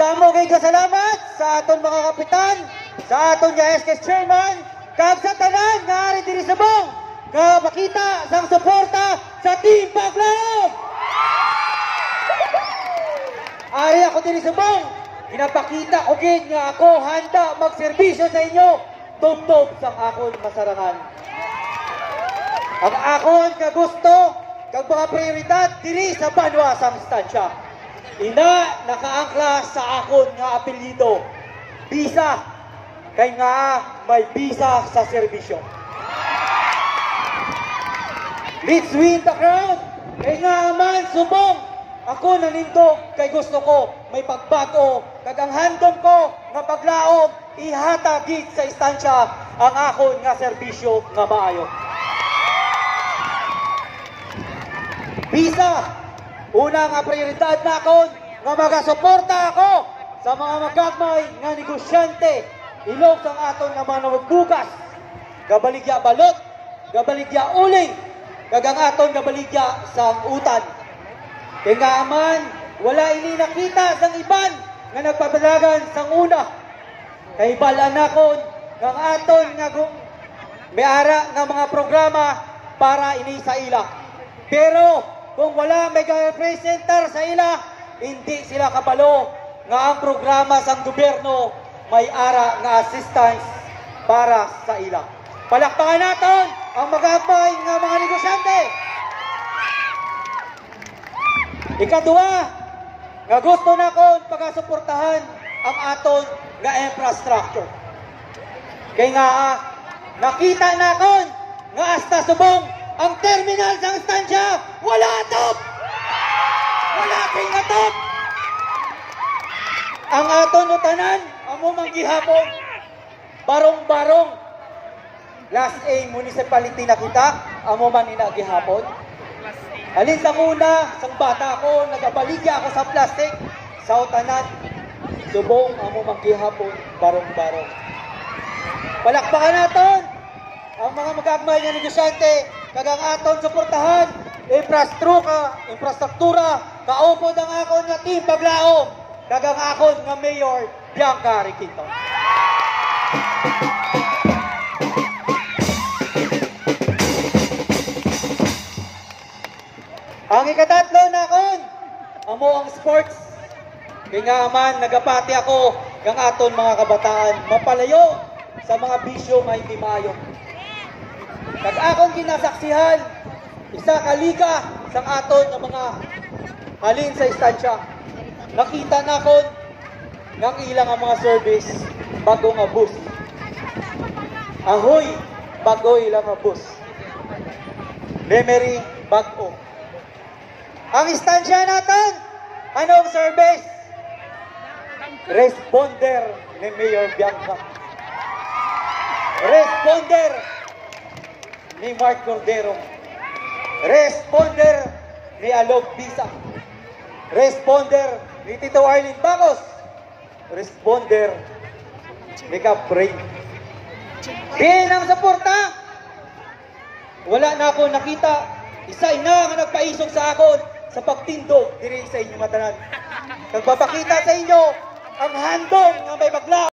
damo kay kasalamat sa aton mga kapitan, sa aton nga SKS chairman, kag sa tanan nga ari diri sa Subong, nga makita sang suporta sa Team Paglaom. Ari ako diri sa Subong, pinapakita ko gid nga ako handa magserbisyo sa inyo tubtob sang akon masarangan. Ang akon kagusto kag mga prioridad diri sa banwa sang istansya. Ina nakaangkla sa akon nga apelyido, bisa, kay nga may bisa sa serbisyo. Let's win the crowd! Kay nga man Subong, ako nanindog kay gusto ko may pagbago, kag ang handom ko nga paglaom ihatagid sa istansya ang akon nga serbisyo nga maayo. Bisa, una nga prioridad na akon nga magasuporta ako sa mga magagmay nga negosyante ilog sang aton nga mga magbugas, gabaligya balot, gabaligya uling, kag ang aton gabaligya sang utan. Kaya nga man, wala ini nakita sang iban nga nagpabalagan sang una. Kay balaan nakon ng aton nga may ara nga mga programa para ini sa ila. Pero kung wala may representar sa ila, hindi sila kabalo nga ang programa sang gobyerno may ara nga assistance para sa ila. Palakpakan naton ang magagmay nga mga negosyante. Ikaduha, nga gusto na kon pagasuportahan ang aton nga infrastructure. Kaya nga nakita na kon nga hasta Subong ang terminal sa istansya wala atop! Wala kay atop! Ang aton utanan, amo manggihapon, barong-barong. Last A municipality na kita, amo man inagihapon. Halin sa una, sang bata ko, nagabaligya ako sa plastic, sa utanan, Subong, amo manggihapon, barong-barong. Palakpakan naton ang mga magagmay nga negosyante, kagang aton suportahan, infrastruktura, kaupod ang akon nga Team Paglaom, kagang akon nga Mayor Bianca Requinto. Ang ikatatlo na kon, amo ang sports. Kaya nga man, nagapati ako ng aton mga kabataan, mapalayo sa mga bisyo nga hindi maayo. Kag akong ginasaksihan, isa ka liga sang aton ng mga halin sa istansya. Nakita na kon ng ilang ang mga service bago nga bus. Ahoy, bago ilang nga bus. Memory, bago. Ang istansya natin, anong service? Responder ni Mayor Bianca. Responder ni Mark Cordero. Responder ni Alog Bisa. Responder ni Tito Arlene Bacos. Responder ni Capray. Pinang suporta. Wala na ako nakita. Isa ina nga nagpaisog sa akon sa pagtindog diri sa inyong matanan. Nagpapakita sa inyo ang handong nga may bagla.